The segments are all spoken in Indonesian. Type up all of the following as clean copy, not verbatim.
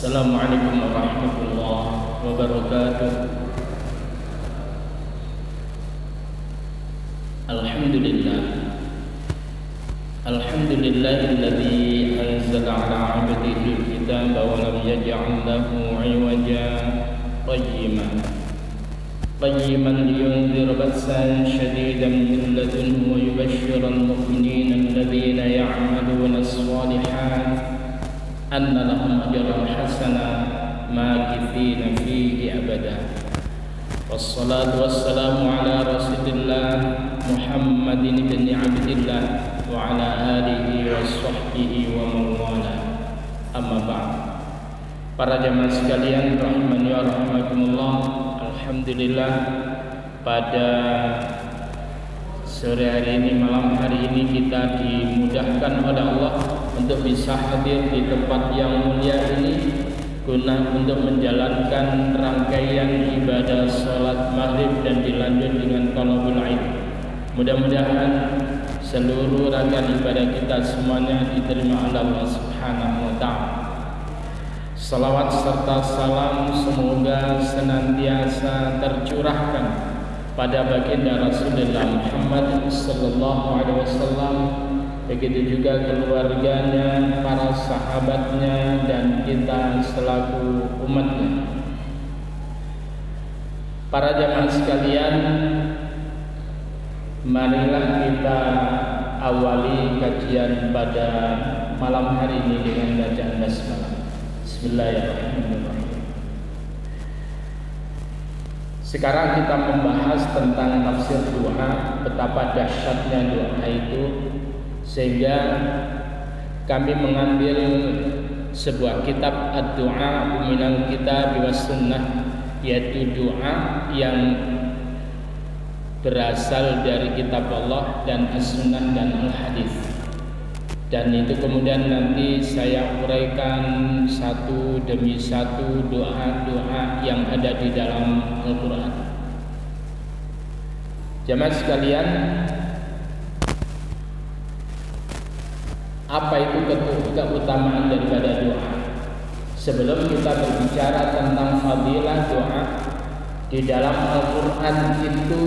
Assalamualaikum warahmatullahi wabarakatuh. Alhamdulillah. Alhamdulillahilladzi anzala 'ala 'abdihi al-kitaba wa lam yaj'al lahu 'iwajan qayyiman liyunzira ba'san shadidan min ladunhu wa yubashshira al-mu'minina alladhina ya'maluna as-salihati anna lahum ajran hasana makithina fihi abada. Wassalatu wassalamu ala rasulillah Muhammadin ibn Abdillah wa ala alihi wa sahbihi wa mawala. Amma ba'd. Para jamaah sekalian rahimani wa rahimakumullah, alhamdulillah pada sore hari ini, malam hari ini kita dimudahkan oleh Allah untuk bisa hadir di tempat yang mulia ini guna untuk menjalankan rangkaian ibadah salat maghrib dan dilanjut dengan talabul ilm. Mudah-mudahan seluruh rangkaian ibadah kita semuanya diterima oleh Allah Subhanahu wa taala. Salawat serta salam semoga senantiasa tercurahkan pada baginda Rasulullah Muhammad sallallahu alaihi wasallam, begitu juga keluarganya, para sahabatnya, dan kita selaku umatnya. Para jamaah sekalian, marilah kita awali kajian pada malam hari ini dengan bacaan basmalah. Bismillahirrahmanirrahim. Sekarang kita membahas tentang tafsir doa, betapa dahsyatnya doa itu, sehingga kami mengambil sebuah kitab ad-du'a minal kitab was sunnah, yaitu doa yang berasal dari kitab Allah dan as-sunnah dan al-hadis. Dan itu kemudian nanti saya uraikan satu demi satu doa-doa yang ada di dalam Al-Quran. Jamaah sekalian, apa itu keutamaan daripada doa? Sebelum kita berbicara tentang fadilah doa, di dalam Al-Quran itu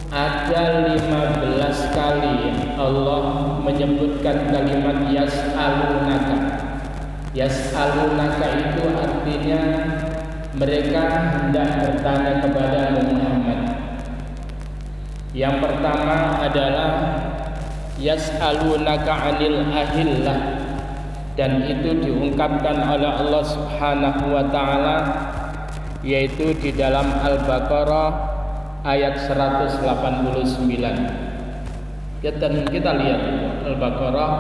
ada 15 kali Allah menyebutkan kalimat yas'alunaka. Yas'alunaka itu artinya mereka hendak bertanya kepada Muhammad. Yang pertama adalah yas'alunaka 'anil ahillah, dan itu diungkapkan oleh Allah Subhanahu wa taala, yaitu di dalam Al-Baqarah ayat 189. Kita lihat Al-Baqarah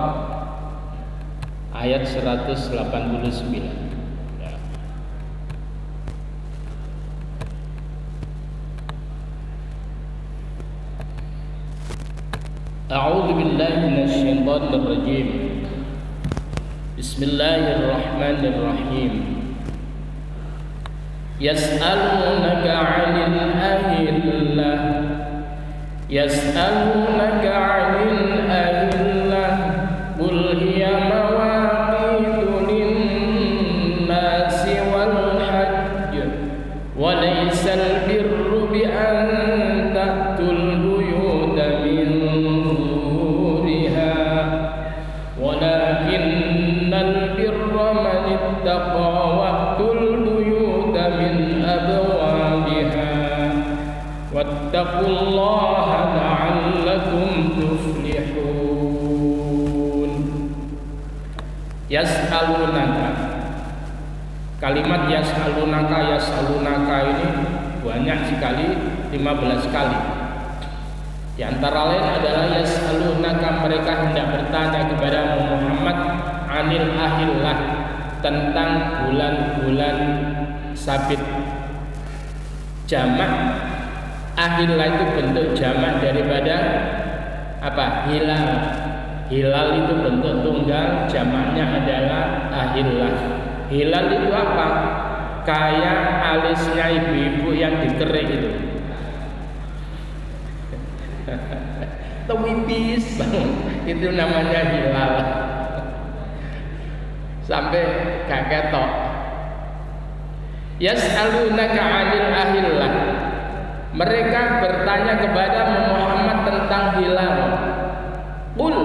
ayat 189. A'udzu billahi minasyaitonir rajim. Bismillahirrahmanirrahim. Yas'alunaka 'anil ahillah, yas'alunaka 'anil ahillah, qul hiya mawaqitu lin-nasi wal hajj, wa laysal birru bi an ta'tul buyuta min zuhuriha, walakinnal birra man ittaqa wa'tul min abwabiha wattaqullaha la'allakum tuflihun. Yas'alunaka, kalimat yas'alunaka ini banyak sekali, 15 kali. Di antara lain adalah yas'alunaka, mereka hendak bertanya kepada Muhammad, anil ahillah, tentang bulan-bulan sabit. Jamak ahillah itu bentuk jamak daripada apa? Hilal. Hilal itu bentuk tunggal, jamaknya adalah ahillah. Hilal itu apa? Kayak alisnya ibu-ibu yang dikerik itu. Tewipis, itu namanya hilal. Sampai gak ketok. Yas'alunaka 'anil ahillah. Mereka bertanya kepada Muhammad tentang hilal. Qul,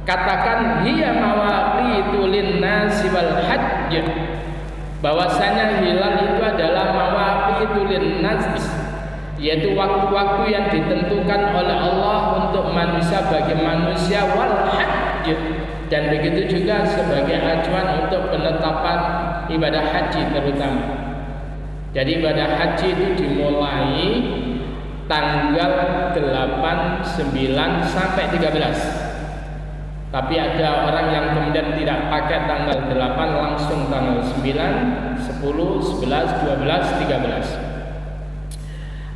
katakan hiya mawaqitu lin-nasi wal hajj. Bahwasanya hilal itu adalah mawaqitu lin-nas, yaitu waktu-waktu yang ditentukan oleh Allah untuk manusia bagi manusia, wal hajj, dan begitu juga sebagai acuan untuk penetapan ibadah haji terutama. Jadi ibadah haji itu dimulai tanggal 8, 9 sampai 13. Tapi ada orang yang kemudian tidak pakai tanggal 8, langsung tanggal 9, 10, 11, 12, 13.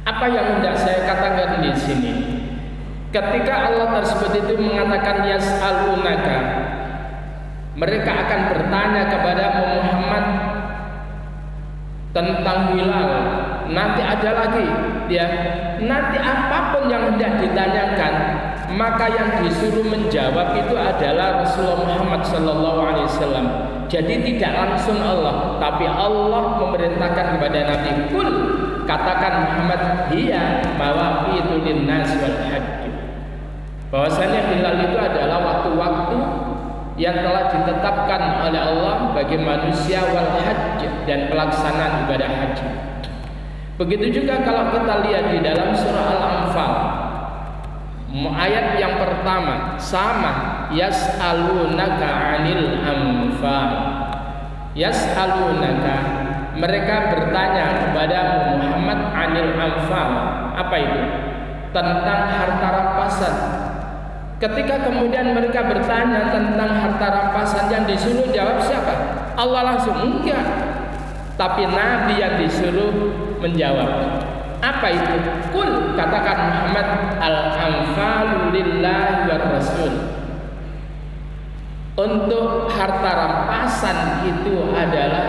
Apa yang hendak saya katakan di sini? Ketika Allah tersebut itu mengatakan yas'alunaka, mereka akan bertanya kepada Muhammad tentang hilal. Nanti ada lagi, ya. Nanti apapun yang hendak ditanyakan, maka yang disuruh menjawab itu adalah Rasulullah Muhammad SAW. Jadi tidak langsung Allah, tapi Allah memerintahkan kepada Nabi, "Qul," katakan Muhammad, "hiya mawaqitu lin-nas wal hajj." Bahwasanya hilal itu adalah waktu-waktu yang telah ditetapkan oleh Allah bagi manusia, wal hajj, dan pelaksanaan ibadah haji. Begitu juga kalau kita lihat di dalam surah Al-Anfal, ayat yang pertama sama, yas'alunaka 'anil anfal. Yas'alunaka, mereka bertanya kepada Muhammad 'anil anfal. Apa itu? Tentang harta rampasan. Ketika kemudian mereka bertanya tentang harta rampasan, yang disuruh jawab siapa? Allah langsung? Enggak. Tapi Nabi yang disuruh menjawab. Apa itu? Qul, katakan Muhammad, al-anfalu lillahi war rasul. Untuk harta rampasan itu adalah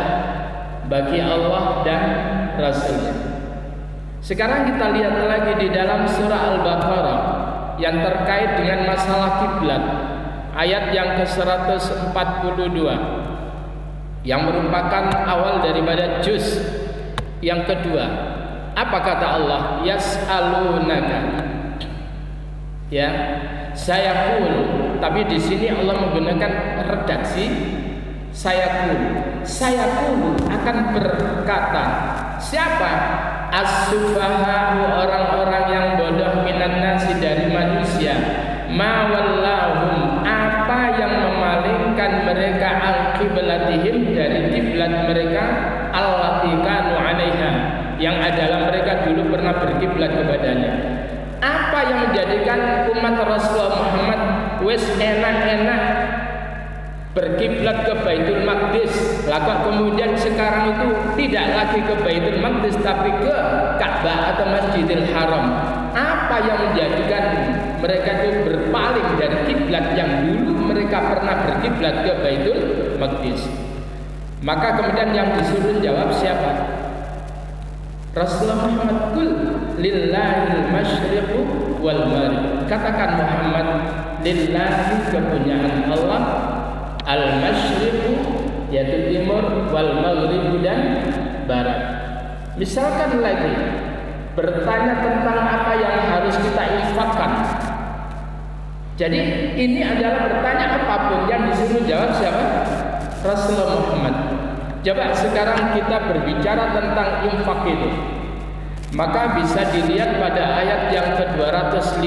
bagi Allah dan Rasulnya. Sekarang kita lihat lagi di dalam surah Al-Baqarah yang terkait dengan masalah kiblat, ayat yang ke-142, yang merupakan awal daripada juz yang kedua. Apa kata Allah? Yas'alunaka. Ya, sayaqul. Tapi di sini Allah menggunakan redaksi sayaqul. Sayaqul akan berkata. Siapa? As-sufaha'u, orang-orang yang bodoh, minan nasi, dari manusia. Ma wallahum, apa yang memalingkan mereka al qiblatihim, dari kiblat mereka, allati kanu 'alaiha, yang adalah mereka dulu pernah berkiblat kepadanya. Apa yang menjadikan umat Rasulullah Muhammad wes enak-enak berkiblat ke Baitul Maqdis, lalu kemudian sekarang itu tidak lagi ke Baitul Maqdis tapi ke Ka'bah atau Masjidil Haram? Apa yang menjadikan mereka itu berpaling dari kiblat yang dulu mereka pernah berkiblat ke Baitul Maqdis? Maka kemudian yang disuruh jawab siapa? Rasulullah Muhammad. Qul lillahil masyriqu wal maghrib. Katakan Muhammad, lillahi, kepunyaan Allah, al-masyriqu, yaitu timur, wal maghribu, dan barat. Misalkan lagi bertanya tentang apa yang harus kita infakkan. Jadi ini adalah bertanya apapun, yang disuruh jawab siapa? Rasulullah Muhammad. Coba sekarang kita berbicara tentang infak itu, maka bisa dilihat pada ayat yang ke-215.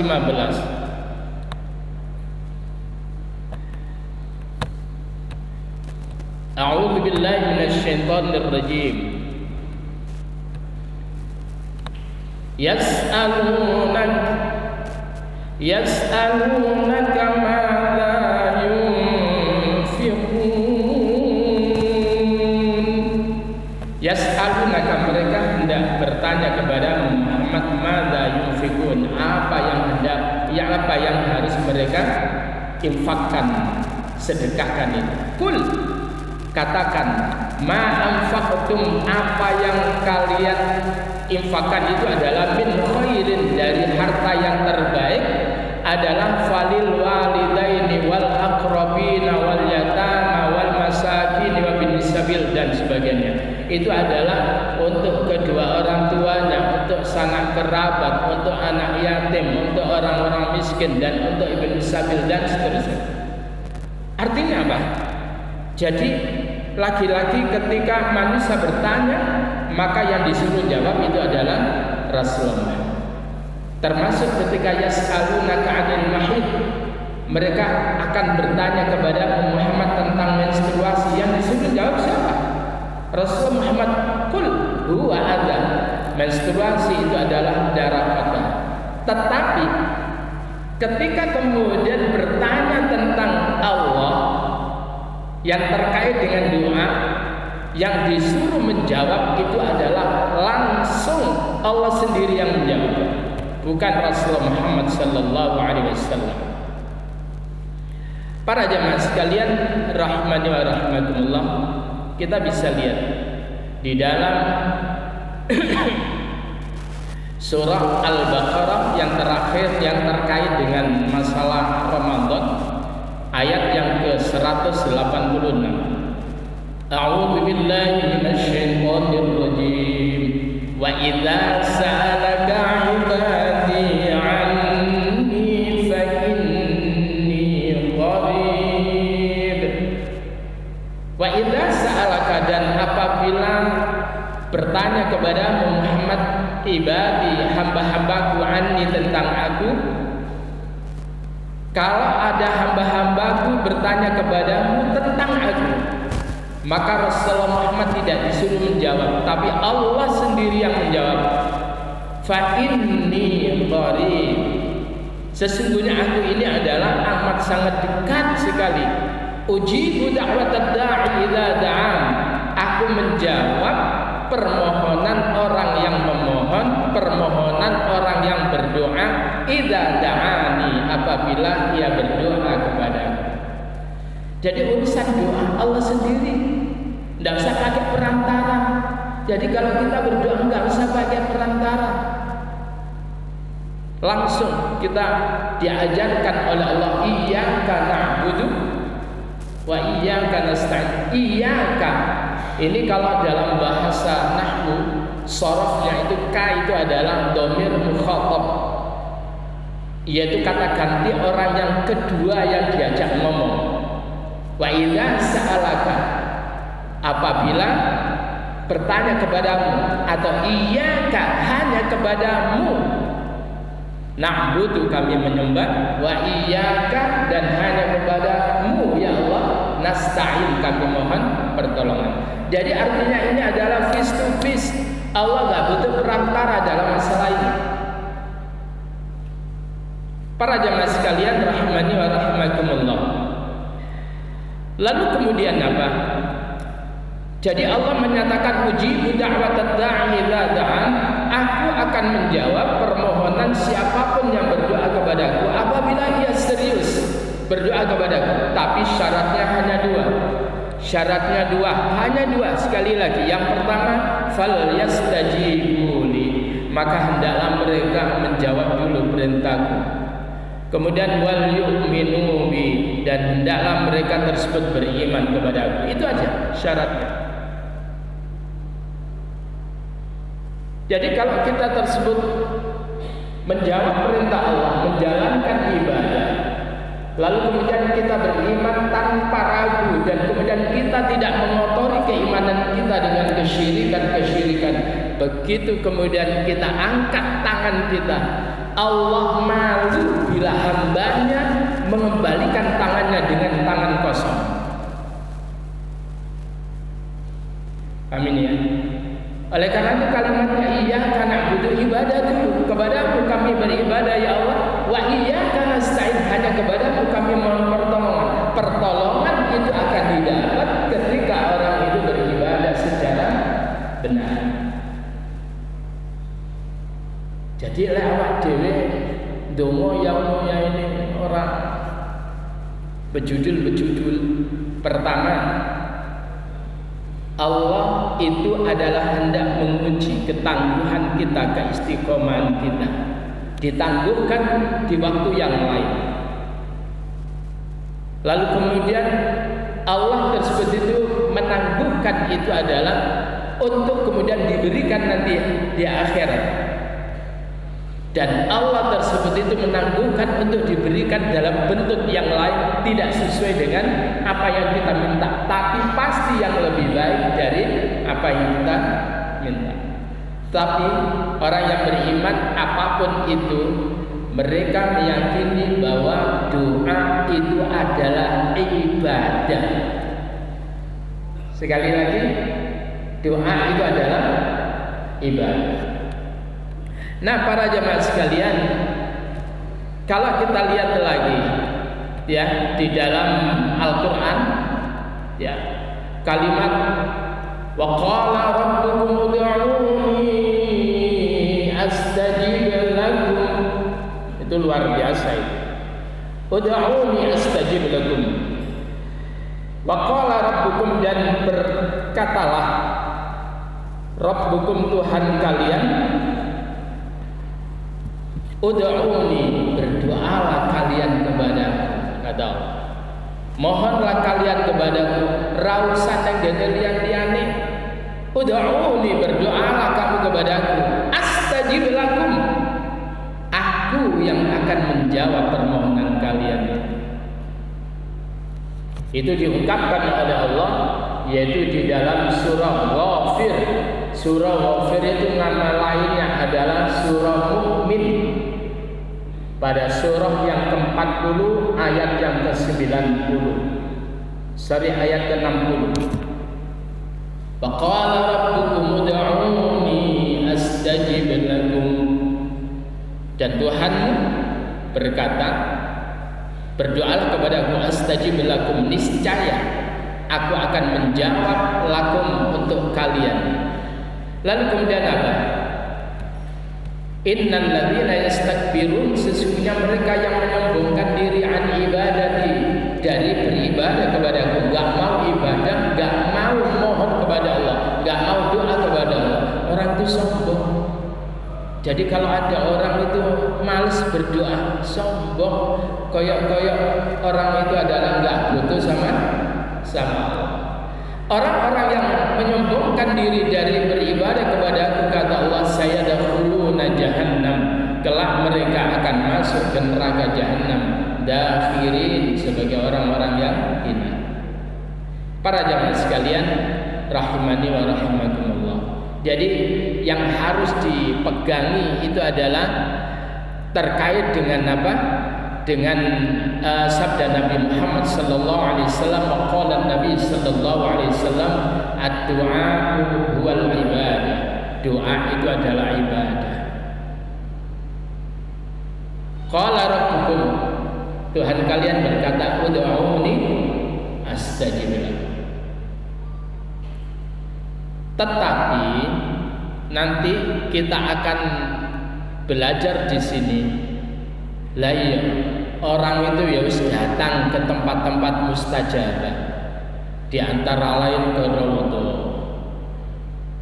A'udzu billahi minasyaitonir rajim. Yas'alunaka madza yas'alunaka, mereka hendak bertanya kepada Muhammad, madza yunfikun, apa yang harus mereka infakkan, sedekahkan itu. Qul, katakan, ma anfaqtum, apa yang kalian infakkan itu adalah min khairin, dari harta yang terbaik, adalah falil walidaini wal aqrabina wal yatama wal masakin wa bin sabil, dan sebagainya. itu adalah untuk kedua orang tuanya, untuk sanak kerabat, untuk anak yatim, untuk orang-orang miskin, dan untuk ibn sabil dan seterusnya. Artinya apa? Jadi lagi-lagi ketika manusia bertanya, maka yang disuruh jawab itu adalah Rasulullah. Termasuk ketika yas'alunaka 'anil mahid, mereka akan bertanya kepada Muhammad tentang menstruasi, yang disuruh jawab siapa? Rasul Muhammad. Qul huwa adha. Menstruasi itu adalah darah kotor. Tetapi ketika kemudian bertanya tentang Allah yang terkait dengan doa, yang disuruh menjawab itu adalah langsung Allah sendiri yang menjawab, bukan Rasulullah Muhammad sallallahu alaihi wasallam. Para jemaah sekalian rahmani wa rahmatullah, kita bisa lihat di dalam surah Al-Baqarah yang terakhir yang terkait dengan masalah Ramadan, ayat yang ke-186. A'udzu billahi minasyaitonir rajim. Wa idza sa'alaka 'ibadi 'anni fa inni qarib. Wa idza sa'alaka, dan apabila bertanya kepada Muhammad, ibadi, hamba-hambaku, anni, tentang aku. Kalau ada hamba-hambaku bertanya kepadamu tentang aku, maka Rasulullah Muhammad tidak disuruh menjawab, tapi Allah sendiri yang menjawab. Fa inni qarib. Sesungguhnya aku ini adalah amat sangat dekat sekali. Ujibu da'watad da'i idza da'an. Aku menjawab permohonan orang yang memohon, permohonan orang yang berdoa, idza da'ani, apabila ia berdoa kepadaku. Jadi urusan doa Allah sendiri, tidak usah pakai perantara. Jadi kalau kita berdoa nggak usah pakai perantara, langsung kita diajarkan oleh Allah, iyyaka na'budu wa iyyaka nasta'in. Iyyaka, ini kalau dalam bahasa nahwu sorofnya itu ka itu adalah dhamir mukhatab, yaitu kata ganti orang yang kedua yang diajak ngomong. Wa idza sa'alaka, apabila bertanya kepadamu, atau iyyaka, hanya kepadamu, na'budu, kami menyembah, wa iyyaka, dan hanya kepadamu ya Allah, nasta'in, kami mohon pertolongan. Jadi artinya ini adalah face to face. Allah gak butuh perantara dalam masalah ini. Para jemaah sekalian rahimani wa rahimakumullah. Lalu kemudian apa? Jadi Allah menyatakan, ujibu da'watad da'i idza da'an, aku akan menjawab permohonan siapapun yang berdoa kepadaku apabila ia serius berdoa kepadaku. Tapi syaratnya hanya dua. Syaratnya dua, hanya dua. Sekali lagi, yang pertama, fal yastajibuli, maka hendaklah mereka menjawab dulu perintahku. Kemudian wal yu'minu bi, dan hendaklah mereka tersebut beriman kepada aku. Itu aja syaratnya. Jadi kalau kita tersebut menjawab perintah Allah, menjalankan ibadah, lalu kemudian kita beriman tanpa ragu, dan kemudian kita tidak mengotori keimanan kita dengan kesyirikan-kesyirikan, begitu kemudian kita angkat tangan kita, Allah malu bila hambanya mengembalikan tangannya dengan tangan kosong. Amin ya. Oleh karena itu kalimatnya iyyaka na'budu, ibadah dulu, kepadamu kami beribadah ya Allah, wa iyyaka nasta'in, hanya kepadamu kami mohon pertolongan. Pertolongan itu akan didapat ketika orang itu beribadah secara benar. Jadi lewat dewe dongo yang ini orang bejudul. Pertama, Allah itu adalah hendak menguji ketangguhan kita, keistiqomahan kita. Ditangguhkan di waktu yang lain. Lalu kemudian Allah tersebut itu menangguhkan itu adalah untuk kemudian diberikan nanti di akhirat. Dan Allah tersebut itu menangguhkan untuk diberikan dalam bentuk yang lain, tidak sesuai dengan apa yang kita minta, tapi pasti yang lebih baik dari apa yang kita minta. Tapi orang yang beriman apapun itu, mereka meyakini bahwa doa itu adalah ibadah. Sekali lagi, doa itu adalah ibadah. Nah, para jemaah sekalian, kalau kita lihat lagi ya di dalam Al-Qur'an ya, kalimat wa qala rabbukum ud'uni astajib lakum, itu luar biasa itu. Ud'uni astajib lakum. Wa qala rabbukum, dan berkatalah Rabbukum, Tuhan kalian, ud'uni, berdoalah kalian kepadaku, kata Allah. Mohonlah kalian kepadaku, rausan yang dene liyan-liyane. Ud'uni, berdoalah kamu kepadaku, astajib lakum, aku yang akan menjawab permohonan kalian. Itu diungkapkan oleh Allah, yaitu di dalam surah Ghafir. Surah Ghafir itu nama lainnya adalah surah Mukmin. Pada surah yang ke-40 ayat yang ke-90, ayat ke-60. Faqala rabbukum ud'uni astajib lakum. Dan Tuhanmu berkata, berdoalah kepadaku, astajib lakum, niscaya aku akan menjawab lakum, untuk kalian. Lalu kemudian apa? Innal ladzina yastakbirun, sesungguhnya mereka yang menyombongkan diri an ibadati, dari beribadah kepadaku, enggak mau ibadah, enggak mau mohon kepada Allah, enggak mau doa kepada Allah. Orang itu sombong. Jadi kalau ada orang itu malas berdoa, sombong, koyok-koyok orang itu adalah enggak butuh sama Allah. Orang-orang yang menyombongkan diri dari beribadah kepada aku, kata Allah, sayadkhuluna jahannam, kelak mereka akan masuk ke neraka jahannam, dakhirin, sebagai orang-orang yang hina. Para jamaah sekalian rahimani wa rahimakumullah. Jadi yang harus dipegangi itu adalah terkait dengan apa? Dengan sabda Nabi Muhammad sallallahu alaihi wasallam, qala Nabi sallallahu alaihi wasallam, ad-du'a huwal ibadah. Doa itu adalah ibadah. Qala rabbukum, Tuhan kalian berkata, ud'uni astajib lakum. Tetapi nanti kita akan belajar di sini. Lah iya, orang itu ya wis datang ke tempat-tempat mustajabah, di antara lain ke Ramadan,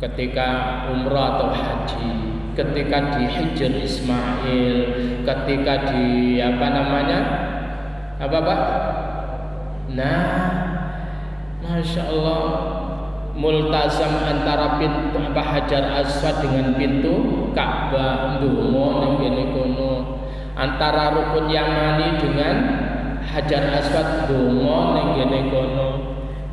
ketika umrah atau haji, ketika di Hijr Ismail, ketika di apa Pak? Nah, Masya Allah, multazam antara pintu Hajar Aswad dengan pintu Ka'bah, ndonga ning kene kono. Antara rukun Yamani dengan Hajar Aswad, donga ning kene kono.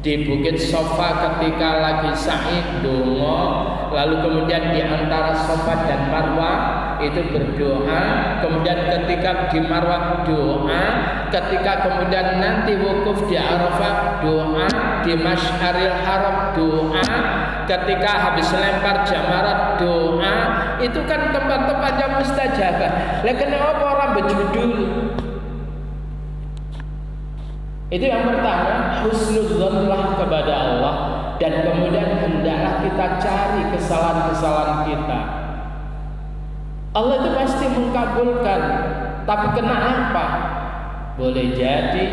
Di Bukit Sofa ketika lagi sa'i, donga. Lalu kemudian di antara Sofa dan Marwah itu berdoa. Kemudian ketika di Marwah doa. Ketika kemudian nanti wukuf di Arafah doa. Di Masy'aril Haram doa. Ketika habis lempar jamarat doa. Itu kan tempat-tempat yang mustajabah. Lah kenapa orang berjudul? Itu yang pertama, husnudzonlah kepada Allah, dan kemudian hendaklah kita cari kesalahan-kesalahan kita. Allah itu pasti mengkabulkan, tapi kenapa? Boleh jadi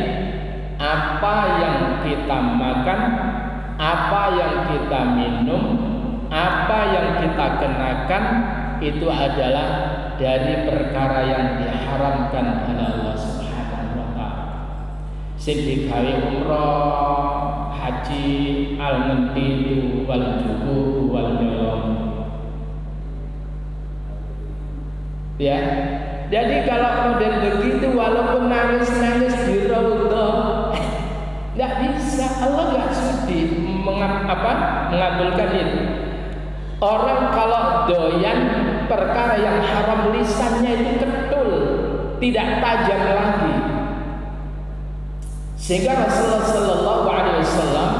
apa yang kita makan, apa yang kita minum, apa yang kita kenakan itu adalah dari perkara yang diharamkan oleh Allah Subhanahu wa taala. Sing digawe umrah, haji, al-nqi wal juku wal Ya. Jadi kalau model begitu walaupun nangis-nangis di raudhah enggak bisa, Allah enggak sudi mengabulkan itu. Orang kalau doyan perkara yang haram lisannya itu ketul, tidak tajam lagi. Sehingga Rasulullah sallallahu alaihi wasallam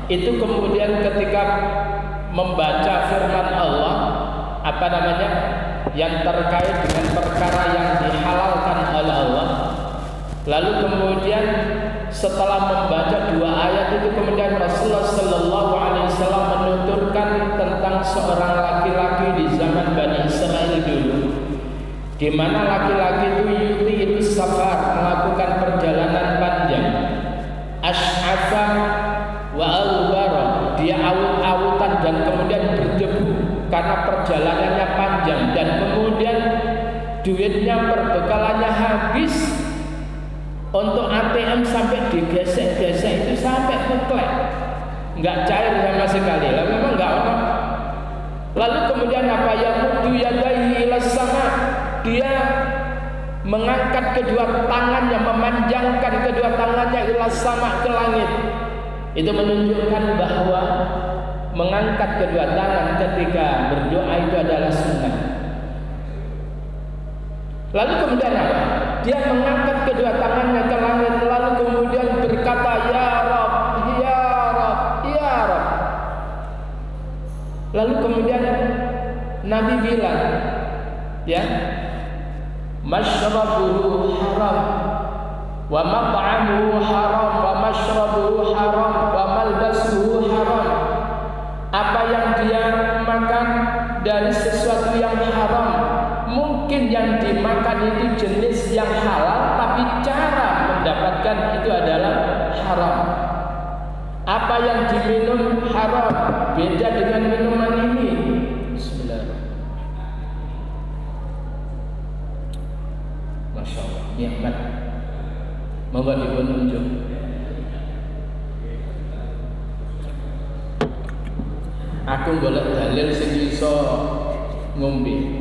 itu kemudian ketika membaca firman Allah yang terkait dengan perkara yang dihalalkan oleh Allah, lalu kemudian setelah membaca 2 ayat itu kemudian Rasulullah sallallahu alaihi wasallam menuturkan tentang seorang laki-laki di zaman Bani Israil dulu, di mana laki-laki itu safar, melakukan perjalanan panjang, ash'afa wa al-bara, dia awut-awutan dan kemudian berdebu karena perjalanannya panjang, dan kemudian duitnya perbekalannya habis. Untuk ATM sampai digesek-gesek itu sampai teklek, nggak cair sama sekali. Lalu memang nggak ono. Lalu kemudian apa? Yamudu yadaihi ilas sama, dia mengangkat kedua tangannya, memanjangkan kedua tangannya ilas sama, ke langit. Itu menunjukkan bahwa mengangkat kedua tangan ketika berdoa itu adalah sunnah. Lalu kemudian apa? Dia mengangkat kedua tangannya ke langit, lalu kemudian berkata, Ya Rabb, Ya Rabb, Ya Rabb. Lalu kemudian Nabi bilang, ya, mashrabuhu haram, wa mab'amuhu haram, wa mashrabuhu haram, wa malbasuhu haram. Apa yang dia makan dari sesuatu yang haram, mungkin yang dimakan itu jenis yang halal, tapi cara mendapatkan itu adalah haram. Apa yang diminum haram, beda dengan minuman ini. Bismillahirrahmanirrahim. Masya Allah, nikmat. Moga dipununjuk. Aku golek dalil sing iso ngombe.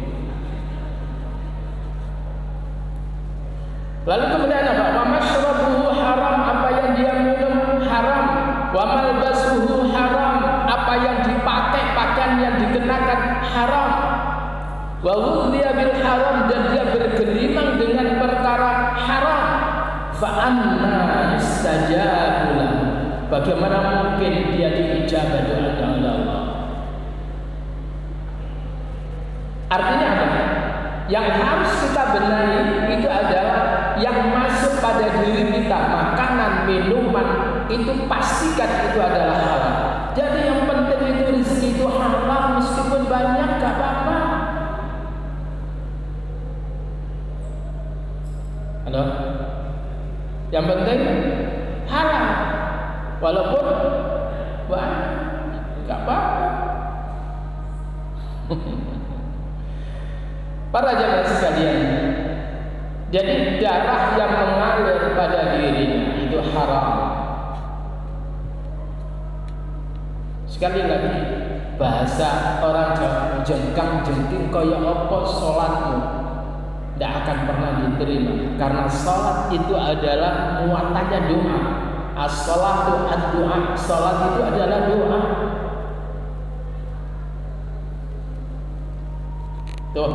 Lalu kemudian apa? Wa mashrabuhu haram, apa yang dia minum haram. Wa malbasuhu haram, apa yang dipakai, pakaian yang dikenakan haram. Wa ghudhiya bil haram, dan dia bergelimang dengan perkara haram. Fa anna yustajabu lahu, bagaimana mungkin dia diijabah doa Allah? Artinya apa? Yang harus kita benahi itu adalah yang masuk pada diri kita, makanan, minuman, itu pastikan itu adalah halal. Jadi yang penting itu rezeki itu halal, meskipun banyak gak apa-apa. Halo? Yang penting halal, walaupun banyak gak apa-apa. Para jamaah sekalian, jadi darah yang mengalir pada diri itu haram. Sekali lagi, bahasa orang Jawa, jengkang-jengking kaya apa salatmu, tidak akan pernah diterima. Karena salat itu adalah muatannya doa. As-salatu ad-doa, salat itu adalah doa. Tuh,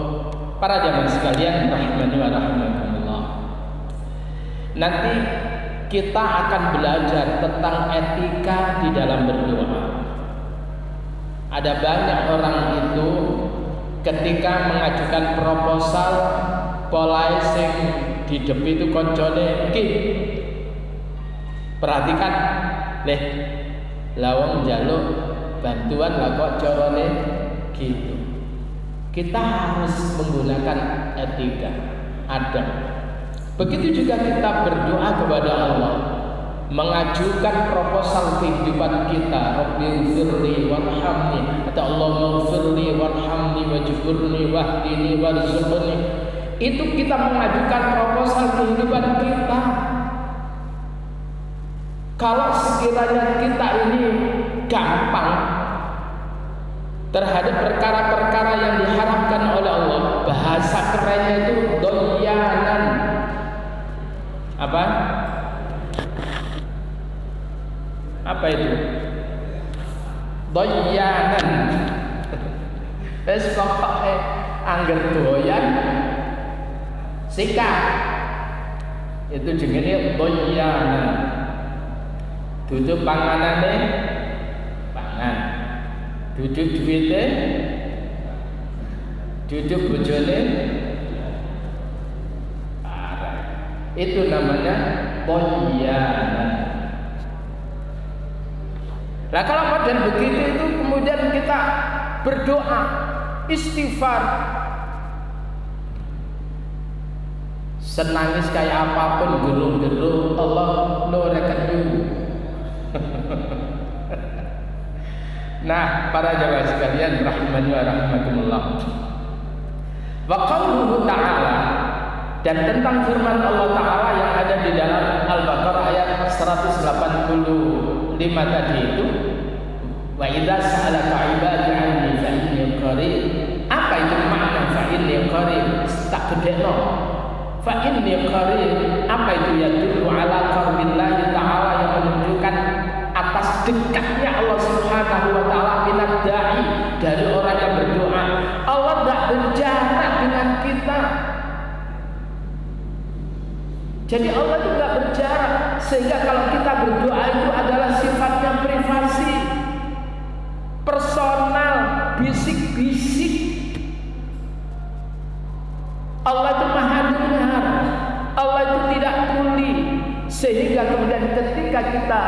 para jamaah sekalian rahimani wa rahimakumullah. Nanti kita akan belajar tentang etika di dalam berdoa. Ada banyak orang itu ketika mengajukan proposal polahe sing didep itu koncone iki. Perhatikan, leh lawang njaluk bantuan lah kok carane gitu. Kita harus menggunakan etika, adab. Begitu juga kita berdoa kepada Allah, mengajukan proposal kehidupan kita, Rabbighfirli warhamni, atau Allahumma ighfirli warhamni wajburni wahdini warzuqni. Itu kita mengajukan proposal kehidupan kita. Kalau sekiranya kita ini gampang terhadap perkara-perkara yang diharamkan oleh Allah, bahasa keren Apa itu? Doyanan. Wis pokoke angger doyan sikat. Itu jenenge doyanan. Duduk panganane pangan. Duduk duwite, duduk bojone. Itu namanya doyanan. Nah kalau model begitu itu kemudian kita berdoa, istighfar, senangis kayak apapun, gerung-gerung, Allah nurekan dulu. Nah para jamaah sekalian rahimani wa rahmatullah. Wa qauluhu ta'ala, dan tentang firman Allah Ta'ala yang ada di dalam Al-Baqarah ayat 185 tadi itu, wa idza sa'alaka 'ibadi 'anni fa inni qarib. Apa itu makna fa inni qarib? Tak gedekno. Fa inni qarib, apa itu? Yadullu ala qarbillahi ta'ala, yang menunjukkan atas dekatnya Allah Subhanahu wa taala minad da'i, dari orang yang berdoa. Allah tidak berjarak dengan kita. Jadi Allah itu tidak berjarak, sehingga kalau kita berdoa itu adalah sifatnya privasi, personal, bisik-bisik. Allah itu maha dengar, Allah itu tidak tuli, sehingga kemudian ketika kita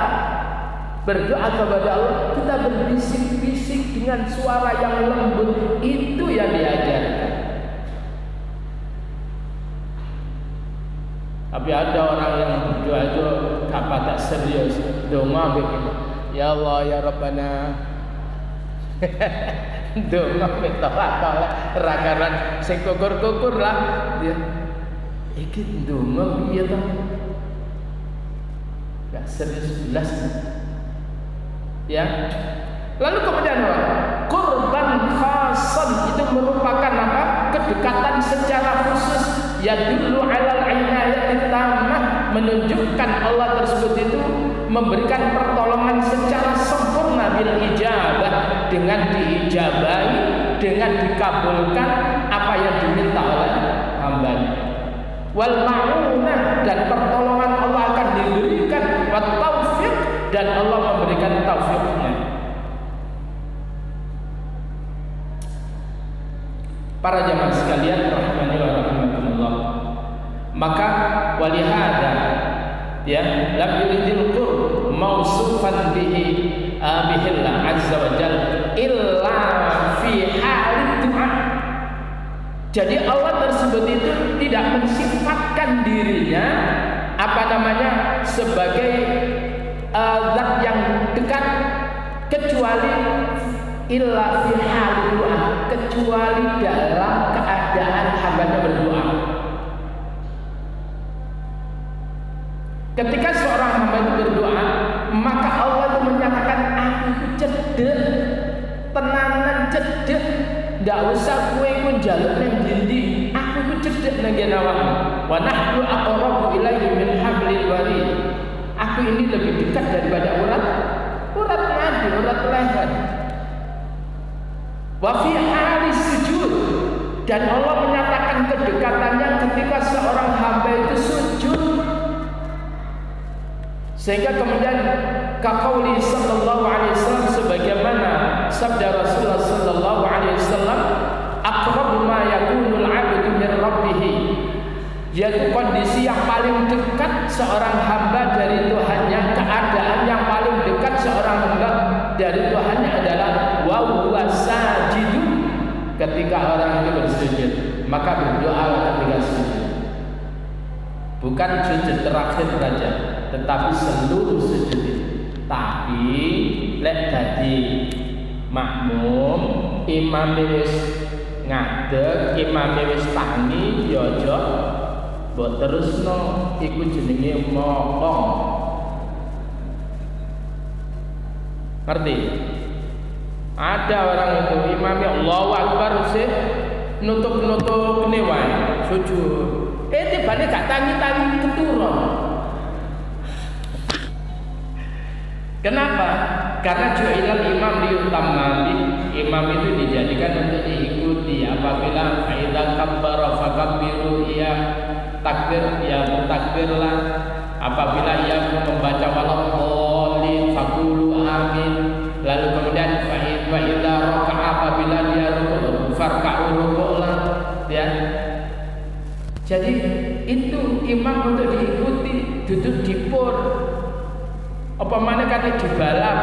berdoa kepada Allah, kita berbisik-bisik dengan suara yang lembut. Itu yang diajarkan. Tapi ada orang yang berdoa itu tak serius, doa begitu. Ya Allah ya Rabbana. Doa betawakal rakaran sing kukur-kukur lah dia. Iki doa piye to? Gak serius belas. Ya. Lalu kemudian apa? Qurban khasan, itu merupakan apa? Kedekatan secara khusus. Yadullu alal inayati tammah, menunjukkan Allah tersebut itu memberikan pertolongan secara sempurna bil ijabah, dengan diijabahi, dengan dikabulkan apa yang diminta oleh hambanya. Wal ma'unah, dan pertolongan Allah akan diberikan. Wat taufiq, dan Allah memberikan taufiknya. Para jamaah sekalian rahimani wa rahmatullah, maka walihada ya lam yuridil qurb mausufan bihi bihillah azza wa jalla illa fi halid du'a. Jadi Allah tersebut itu tidak mensifatkan dirinya sebagai zat yang dekat, kecuali illa fi hal doa, kecuali dalam keadaan hambanya berdoa. Ketika seorang hamba itu berdoa, maka Allah itu menyatakan, aku itu cedek, tenanan cedek, ndak usah kowe ku njaluk nang ndi, aku ku cedek nang ngene awakmu. Wa nahnu aqrabu ilaihi min hablil warid. Aku ini lebih dekat daripada urat nadi, urat leher. Wa fi halis sujud, dan Allah menyatakan kedekatannya ketika seorang hamba itu sujud. Sehingga kemudian kaqauli sallallahu alaihi wasallam, sebagaimana sabda Rasulullah sallallahu alaihi wasallam, aqrabu ma yakunul 'abdu min rabbih, yaitu kondisi yang paling dekat seorang hamba dari Tuhannya, keadaan yang paling dekat seorang hamba dari Tuhannya adalah wa huwa sajidun, ketika orang itu bersujud. Maka berdoalah ketika sujud, bukan sujud terakhir saja, tetapi seluruh sujud itu. Tapi lek dadi makmum, imam wis ngadeg, imam wis tangi, ya aja mbok terusno, iku jenenge mokong. Ngerti? Ada orang itu imamnya Allahu Akbar sih nutup-nutup ne wae sujud. Tibane gak tangi-tangi keturun. Kenapa? Karena ju'ilal imam liyutamma bih. Imam itu dijadikan untuk diikuti. Apabila fa'idza kabbara fakabbiru, ia takbir, ya bertakbirlah. Apabila ia membaca waladhdallin faqulu amin. Lalu kemudian fa'idza raka'a, apabila dia rukuk farka'u, rukuklah, ya. Jadi itu imam untuk diikuti, duduk di pur. Apa mana kata di balap.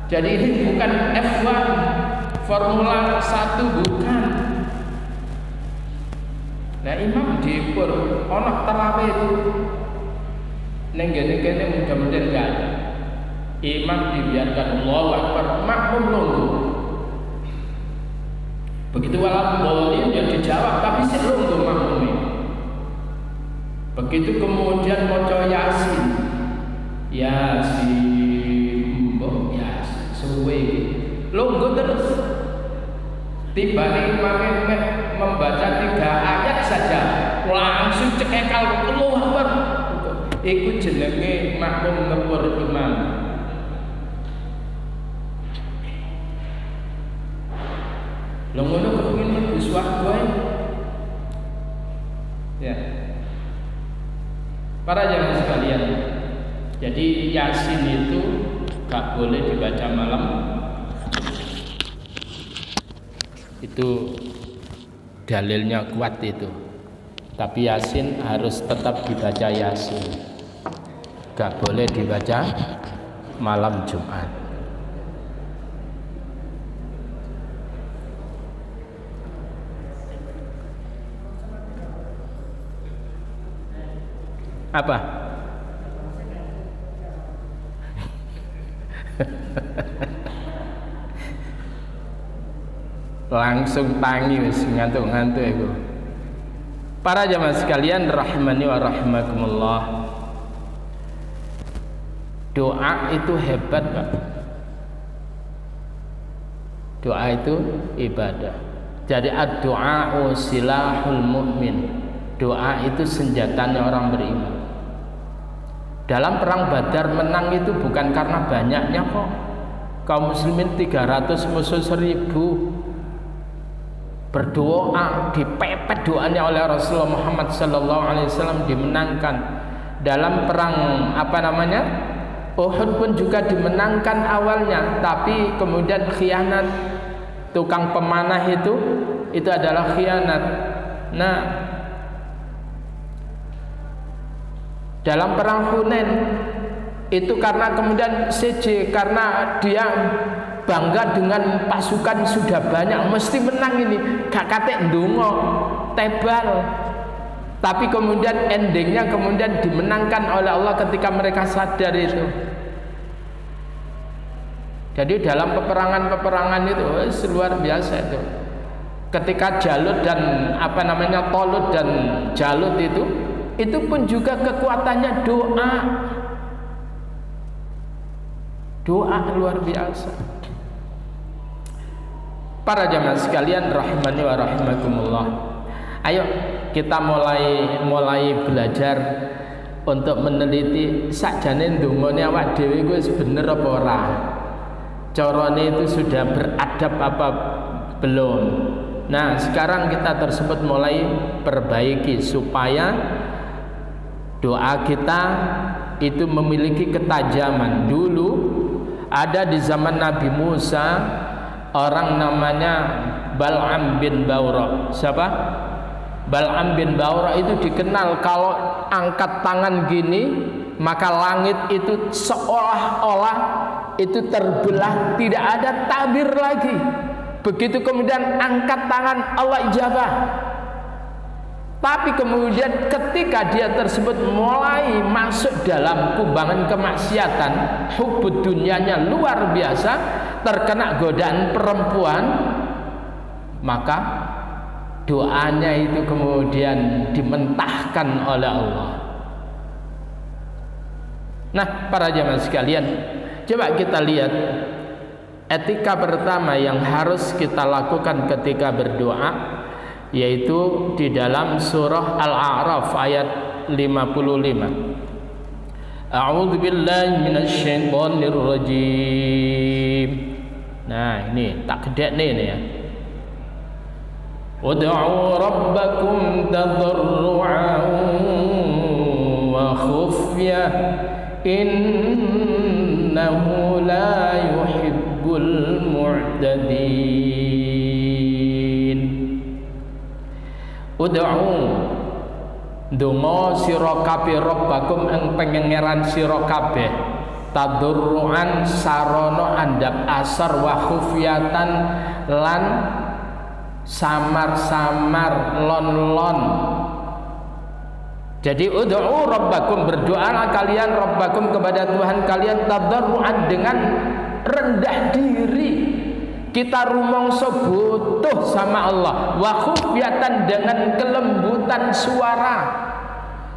Jadi ini bukan F1, Formula 1, bukan. Nah, imam di pur, ono tarawih itu. Neng gene-gene mudah-mudahan enggak ada. Imam dibiarkan Allahu Akbar, makmum nunggu. Begitu waladhdallin yang dijawab, tapi sik nunggu makmumnya. Begitu kemudian maca Yasin. Yasin, mbok Yasin suwe lungguh terus. Tiba-tiba imam membaca 3 ayat saja langsung cekekal Allahu Akbar. Iku jenenge makmum ngepur imam. Lho ngono kepengin mlebu swarga. Ya. Para jamaah sekalian, jadi Yasin itu gak boleh dibaca malam. Itu dalilnya kuat itu. Tapi Yasin harus tetap dibaca Yasin. Gak boleh dibaca malam Jumat. Apa? Langsung tangi wis ngantuk-ngantuk iku. Para jamaah sekalian rahimani wa rahimakumullah. Doa itu hebat, Pak. Doa itu ibadah. Jadi ad-du'a'u silahul mu'min. Doa itu senjatanya orang beriman. Dalam perang Badar menang itu bukan karena banyaknya kok. Kaum muslimin 300 musuh 1000. Berdoa, dipepet doanya oleh Rasulullah Muhammad SAW, dimenangkan. Dalam perang Uhud pun juga dimenangkan awalnya, tapi kemudian khianat. Tukang pemanah itu adalah khianat. Nah, dalam perang Hunain itu karena kemudian karena dia bangga dengan pasukan sudah banyak, mesti menang ini, gak kate ndonga tebal. Tapi kemudian endingnya kemudian dimenangkan oleh Allah ketika mereka sadar itu. Jadi dalam peperangan itu luar biasa itu. Ketika Jalut dan Tolut dan Jalut itu pun juga kekuatannya doa. Doa luar biasa. Para jamaah sekalian rahimani wa rahimakumullah. Ayo kita mulai belajar untuk meneliti sakjane ndongane awak dhewe iku wis bener apa ora. Carane itu sudah beradab apa belum. Nah, sekarang kita tersebut mulai perbaiki supaya doa kita itu memiliki ketajaman. Dulu ada di zaman Nabi Musa orang namanya Bal'am bin Bawra. Siapa? Bal'am bin Bawra itu dikenal kalau angkat tangan gini maka langit itu seolah-olah itu terbelah, tidak ada tabir lagi. Begitu kemudian angkat tangan Allah ijabah. Tapi kemudian ketika dia tersebut mulai masuk dalam kubangan kemaksiatan, hubbud dunyanya luar biasa, terkena godaan perempuan, maka doanya itu kemudian dimentahkan oleh Allah. Nah, para jamaah sekalian, coba kita lihat etika pertama yang harus kita lakukan ketika berdoa, yaitu di dalam surah Al-A'raf ayat 55. A'udzu billahi minasyaitonir rajim. Nah, ini tak gedekne ini ya. Ud'u rabbakum tadarru'an wa khufyah innahu la yuhibbul mu'tadin. Ud'u donga sira kabeh rabbakum ing pangeran sira kabeh tadurruan sarana andhap asar wa khufyatan lan samar-samar lon-lon. Jadi ud'u rabbakum, berdoalah kalian rabbakum kepada Tuhan kalian tadarruan dengan rendah diri. Kita rumangsa butuh sama Allah, wa khufyatan dengan kelembutan suara,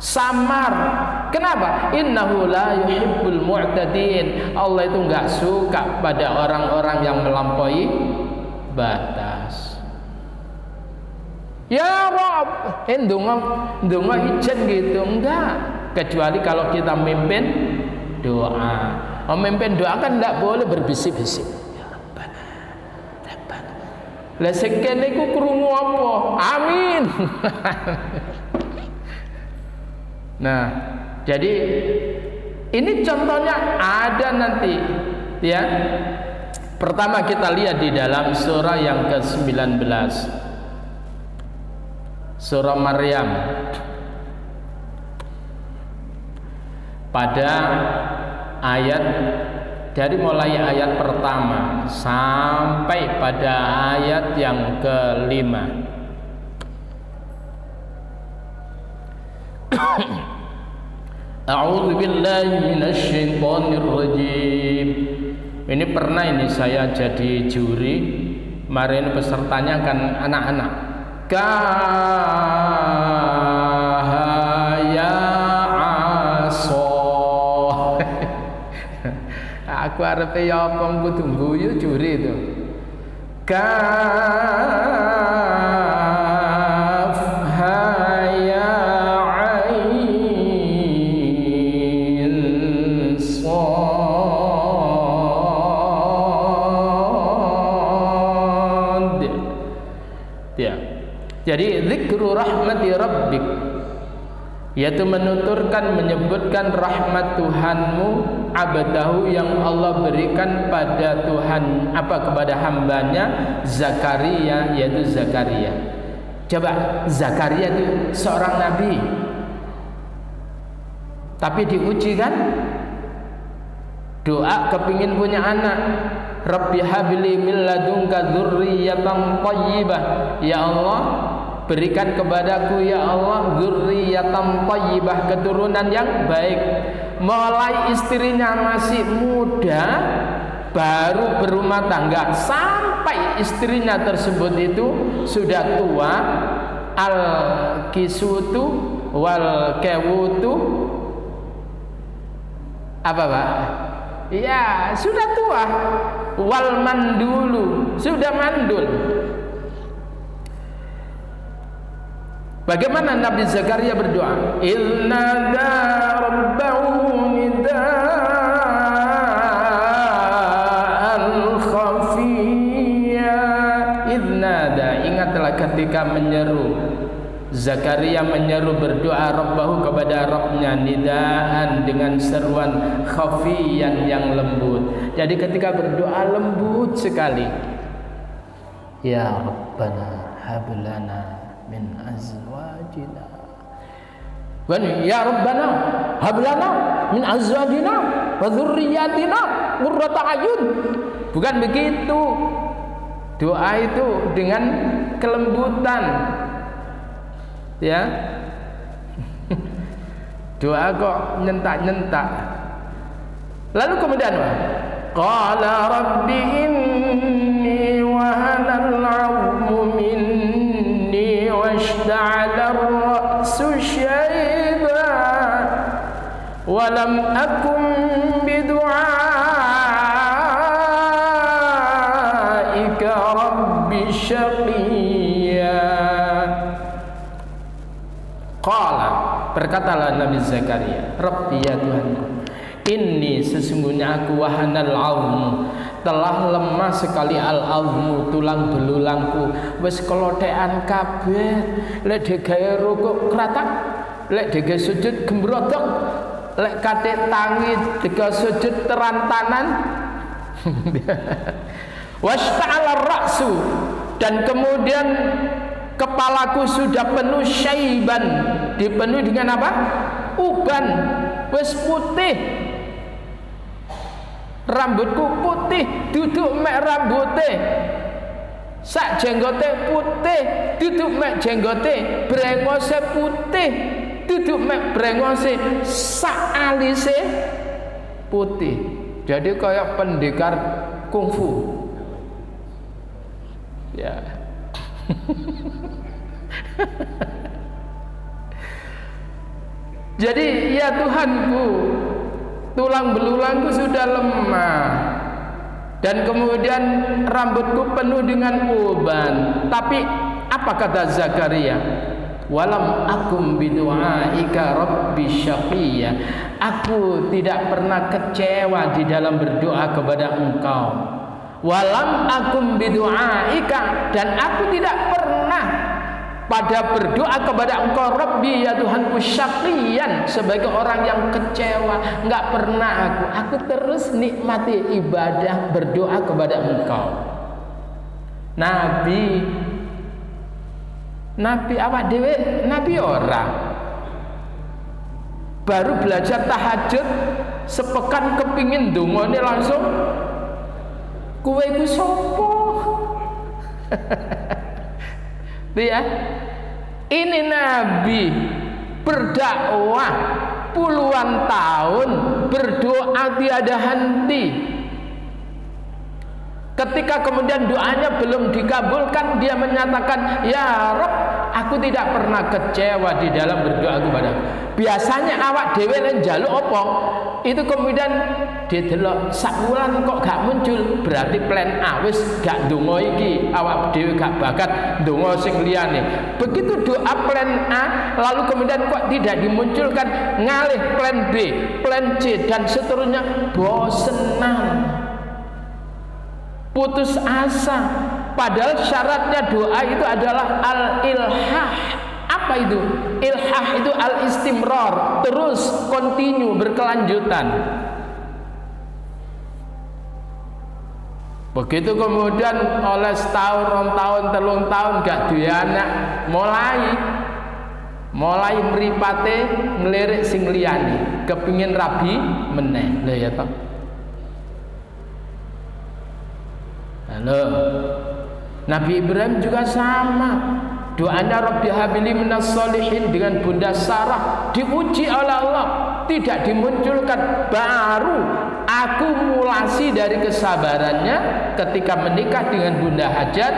samar. Kenapa? Innahu la yuhibbul mu'tadin. Allah itu enggak suka pada orang-orang yang melampaui batas. Ya Rabb, ndonga ijen gitu enggak, kecuali kalau kita memimpin doa. Memimpin doa kan enggak boleh berbisik-bisik. Lah sing kene iku krungu apa? Amin. Nah, jadi ini contohnya ada nanti ya. Pertama kita lihat di dalam surah yang ke-19. Surah Maryam. Pada ayat dari mulai ayat pertama sampai pada ayat yang ke-5. A'udzu billahi minasyaitonir rajim. Ini pernah saya jadi juri. Kemarin pesertanya kan anak-anak. Kahaya aso. Aku arepe ya apa kudu guyu juri itu. Kaf haya ain sad. Ya. Jadi zikru rahmati rabbik, yaitu menuturkan, menyebutkan rahmat Tuhanmu, abdahu yang Allah berikan pada Tuhan kepada hambanya Zakaria, yaitu Zakaria. Coba, Zakaria itu seorang nabi, tapi diuji kan, doa kepingin punya anak. Rabbi habli min ladunka dzurriyyatan thayyibah. Ya Allah, berikan kepadaku ya Allah dzurriyyatan thayyibah, keturunan yang baik. Mulai istrinya masih muda, baru berumah tangga, sampai istrinya tersebut itu sudah tua, al-kisutu wal kewutu apa Pak? Ya, sudah tua. Wal mandulu, sudah mandul. Bagaimana Nabi Zakaria berdoa? Innada rabbahu nida'an khafiyya. Innada, ingatlah ketika menyeru. Zakaria menyeru berdoa Rabbahu kepada Rabbnya nidaan dengan seruan khafiyan yang lembut. Jadi ketika berdoa lembut sekali. Ya Rabbana hablana min azwajina. Ya Rabbana hablana min azwajina wa dzurriyyatina qurrata ayun. Bukan begitu. Doa itu dengan kelembutan. Ya, doa kok nyentak-nyentak. Lalu kemudian qala rabbi inni wahana al-'azmu minni washta'ala ar-ra'su shayba wa lam akun bidu'aika rabbi shaqiyya. Qala, berkatalah Nabi Zakaria, Rabbi ya Tuhanku, Inni sesungguhnya aku wahanal azmu, telah lemah sekali al azmu, tulang belulangku wis kelothekan kabeh. Lek digawe rukuk kratak, lek digawe sujud gembrodok, lek kate tangi digawe sujud terantanan. Wasta'ala ra'su, dan kemudian kepalaku sudah penuh syaiban, dipenuhi dengan apa? Uban, wis putih. Rambutku putih, duduk mek rambute. Sak jenggote putih, duduk mek jenggote. Brengose putih, duduk mek brengose. Sak alise putih. Jadi kayak pendekar kungfu. Ya. Jadi ya Tuhanku, tulang belulangku sudah lemah, dan kemudian rambutku penuh dengan uban. Tapi apa kata Zakaria? Walam akum bidu'aika rabbi syaqiyya. Aku tidak pernah kecewa di dalam berdoa kepada Engkau. Walam akum bidu'aika, dan aku tidak pernah pada berdoa kepada Engkau Rabbi, ya Tuhanku, syaqiyan, sebagai orang yang kecewa. Enggak pernah aku terus nikmati ibadah berdoa kepada Engkau. Nabi awak dhewe nabi ora. Baru belajar tahajud sepekan kepingin dongane langsung kowe iku sapa? Ya, ini Nabi berdakwah puluhan tahun, berdoa tiada henti. Ketika kemudian doanya belum dikabulkan, dia menyatakan, ya Rabb, aku tidak pernah kecewa di dalam berdoa kepada. Biasanya awak dhewe nek njaluk apa, itu kemudian didelok sak wulan kok gak muncul, berarti plan A wis gak ndonga iki, awak dhewe gak bakat ndonga sing liyane. Begitu doa plan A lalu kemudian kok tidak dimunculkan, ngalih plan B, plan C dan seterusnya, bosenan, putus asa. Padahal syaratnya doa itu adalah al-ilhah. Apa itu? Ilhah itu al-istimrar, terus continue, berkelanjutan. Begitu kemudian oleh setahun, rong tahun, telung tahun gak duwe anak, mulai mripate ngelirik sing liyane, kepingin rabi meneh. Lha ya toh. Halo. Nabi Ibrahim juga sama. Doanya Rabbi habili minas solihin dengan Bunda Sarah diuji oleh Allah, tidak dimunculkan. Baru akumulasi dari kesabarannya ketika menikah dengan Bunda Hajar.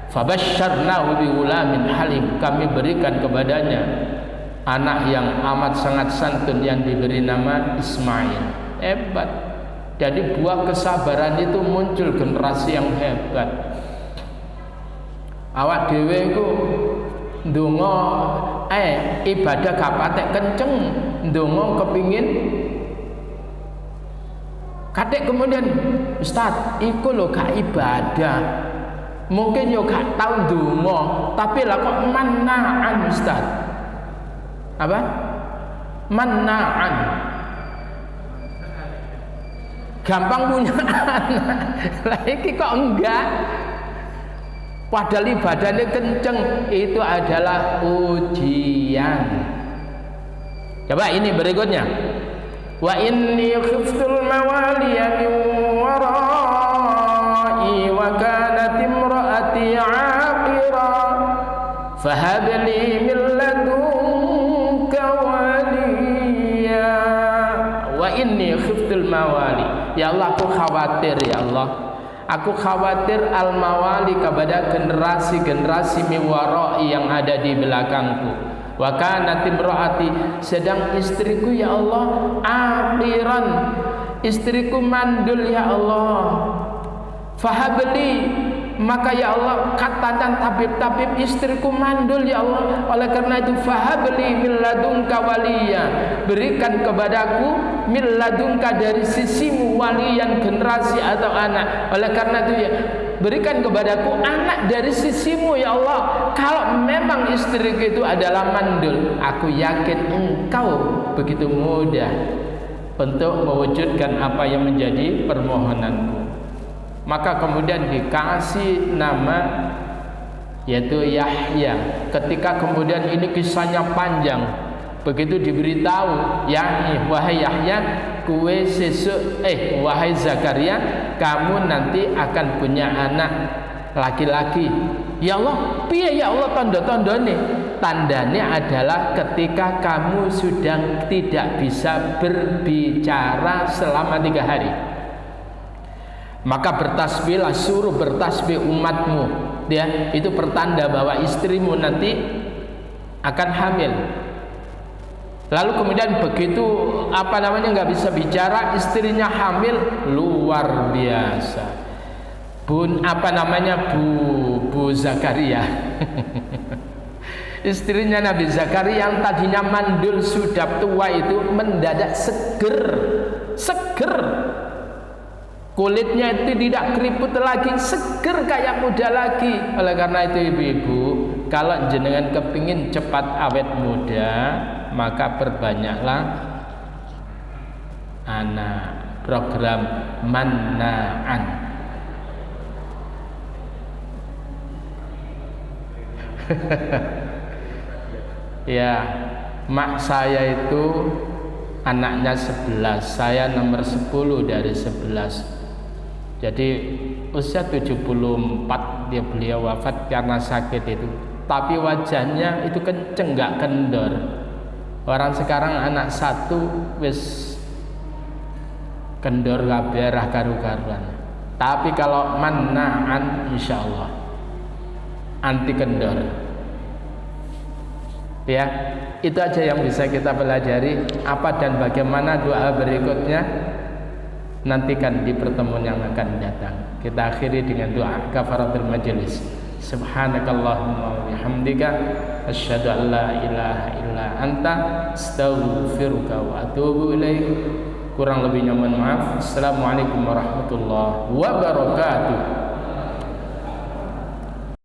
Fabasyarnahu bighulamin halim, kami berikan kepadanya anak yang amat sangat santun yang diberi nama Ismail. Hebat. Jadi buah kesabaran itu muncul generasi yang hebat. Awak dhewe iku ndonga ibadah gak patek kenceng, ndonga kepingin katik kemudian Ustaz, iku lho gak ibadah. Mungkin yo gak tau ndonga, tapi lah kok manna'an Ustaz. Apa? Manna'an. Gampang punya anak. Lah iki kok enggak? Padahal ibadahnya kenceng, itu adalah ujian. Coba ini berikutnya. Wa inni khiftul mawaliya min warai wa kanat imraati 'aqira fahab li min ladunka waliya. Wa inni khiftul mawali. Ya Allah, aku khawatir ya Allah. Aku khawatir al-mawali kepada generasi-generasi miwarai yang ada di belakangku. Wa kanat imraati, sedang istriku ya Allah aqiran, istriku mandul ya Allah. Fahabli, maka ya Allah katakan tabib-tabib istriku mandul ya Allah. Oleh karena itu fahabli min ladunka waliya, berikan kepadaku min ladunka dari sisimu waliyan, generasi atau anak. Oleh karena itu ya berikan kepadaku anak dari sisimu ya Allah. Kalau memang istriku itu adalah mandul, aku yakin engkau begitu mudah untuk mewujudkan apa yang menjadi permohonanku. Maka kemudian dikasih nama yaitu Yahya. Ketika kemudian ini kisahnya panjang, begitu diberitahu, wahai Yahya, kue sesuk wahai Zakaria, kamu nanti akan punya anak laki-laki. Ya Allah, piye ya Allah tanda-tandane? Tandanya adalah ketika kamu sudah tidak bisa berbicara selama 3 hari, maka bertasbihlah, suruh bertasbih umatmu, ya, itu pertanda bahwa istrimu nanti akan hamil. Lalu kemudian begitu nggak bisa bicara, istrinya hamil, luar biasa. Bu Zakaria istrinya Nabi Zakaria yang tadinya mandul sudah tua itu mendadak seger, kulitnya itu tidak keriput lagi, seger kayak muda lagi. Oleh karena itu ibu-ibu, kalau jenengan kepingin cepat awet muda, maka perbanyaklah anak. Program Mannaan. Ya, mak saya itu anaknya 11, saya nomor 10 dari 11. Jadi usia 74 beliau wafat karena sakit itu. Tapi wajahnya itu kenceng, gak kendor. Orang sekarang anak 1 wis kendor kabeh ra karu-karuan. Tapi kalau Mannaan insyaallah anti kendor. Ya, itu aja yang bisa kita pelajari. Apa dan bagaimana doa berikutnya nantikan di pertemuan yang akan datang. Kita akhiri dengan doa kafaratul majelis. Subhanakallahumma wa bihamdika asyhadu an la ilaha illa anta astaghfiruka wa atubu ilaik. Kurang lebihnya mohon maaf. Assalamualaikum warahmatullahi wabarakatuh.